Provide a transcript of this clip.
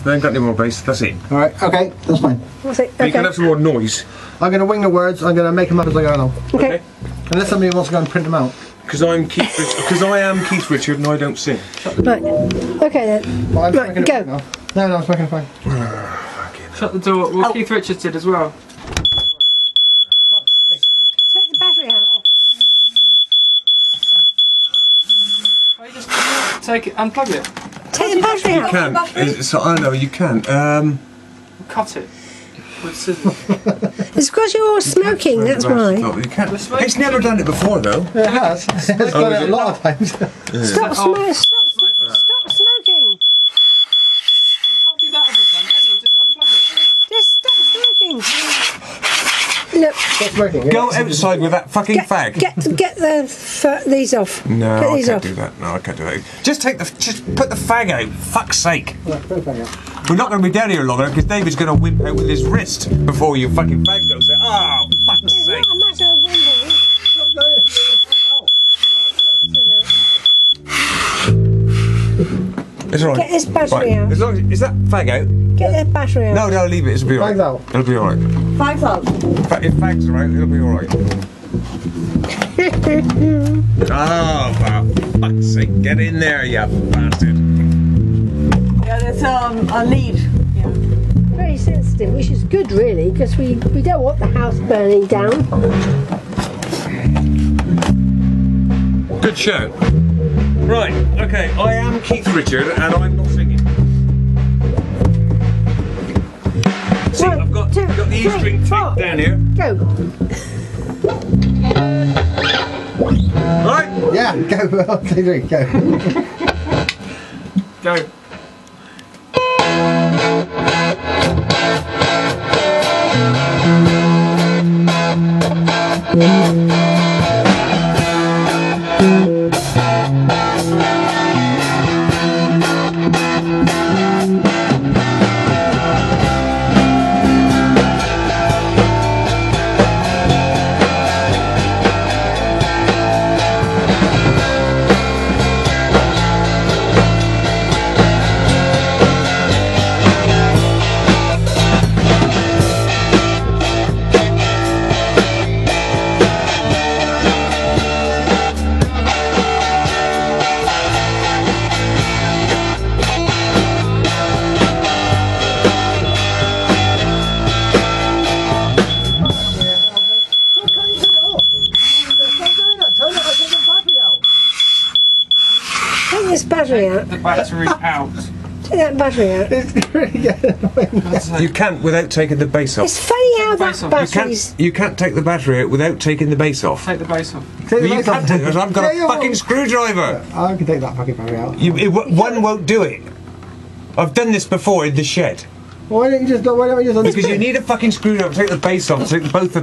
They ain't got any more bass, that's it. Alright, okay, that's fine. What's it? But you can have some more noise. I'm going to wing the words, I'm going to make them up as I go along. Okay. Unless somebody wants to go and print them out. Because I am Keith Richard and I don't sing. Right. Okay then. Well, Right, go. No, I'm smoking fine. Shut the door. Well, Keith Richards did as well. Take the battery out. Oh, you just take it, unplug it. Take the battery You out. can. So I know you can. Cut it with scissors. It's because you're all smoking, that's why. You can. It's never done it before though. It has. It's done it a lot of times. Stop smoking. Stop smoking. You can't do that every time, can you? Just unplug it. Just stop smoking. Look. Stop smoking. Go outside with that fucking fag. Get these off. No, get I these can't off. do that. No, I can't do that. Just put the fag out. Fuck's sake. We're not going to be down here longer because David's going to wimp out with his wrist before your fucking fag goes out. Oh, fuck's It's sake. not a matter of wimping. It's alright. Get this battery out. As long as, is that fag out? Get the battery out. No, leave it. It'll be alright. Fag's out. It'll be alright. Fag's out. If fag's alright, it'll be alright. Oh, for fuck's sake. Get in there, you bastard. Yeah, there's a lead. Yeah. Very sensitive, which is good really, because we don't want the house burning down. Good show. Right, okay, I am Keith Richard and I'm not singing. See, One, I've got two, the E three, string four. taped down here. Go. Right? Yeah, go. 1, 2, 3, go. Go. Take this battery out. The battery's out. Take that battery out. It's really getting annoying. You can't without taking the bass off. It's funny how Base that off. battery's... You can't take the battery out without taking the bass off. Take the bass off. Take the You bass can't off. take it, I've got Yeah, a you fucking will. screwdriver. I can take that fucking battery out. One won't do it. I've done this before in the shed. Why don't you just Because you need a fucking screwdriver to take the bass off, take both the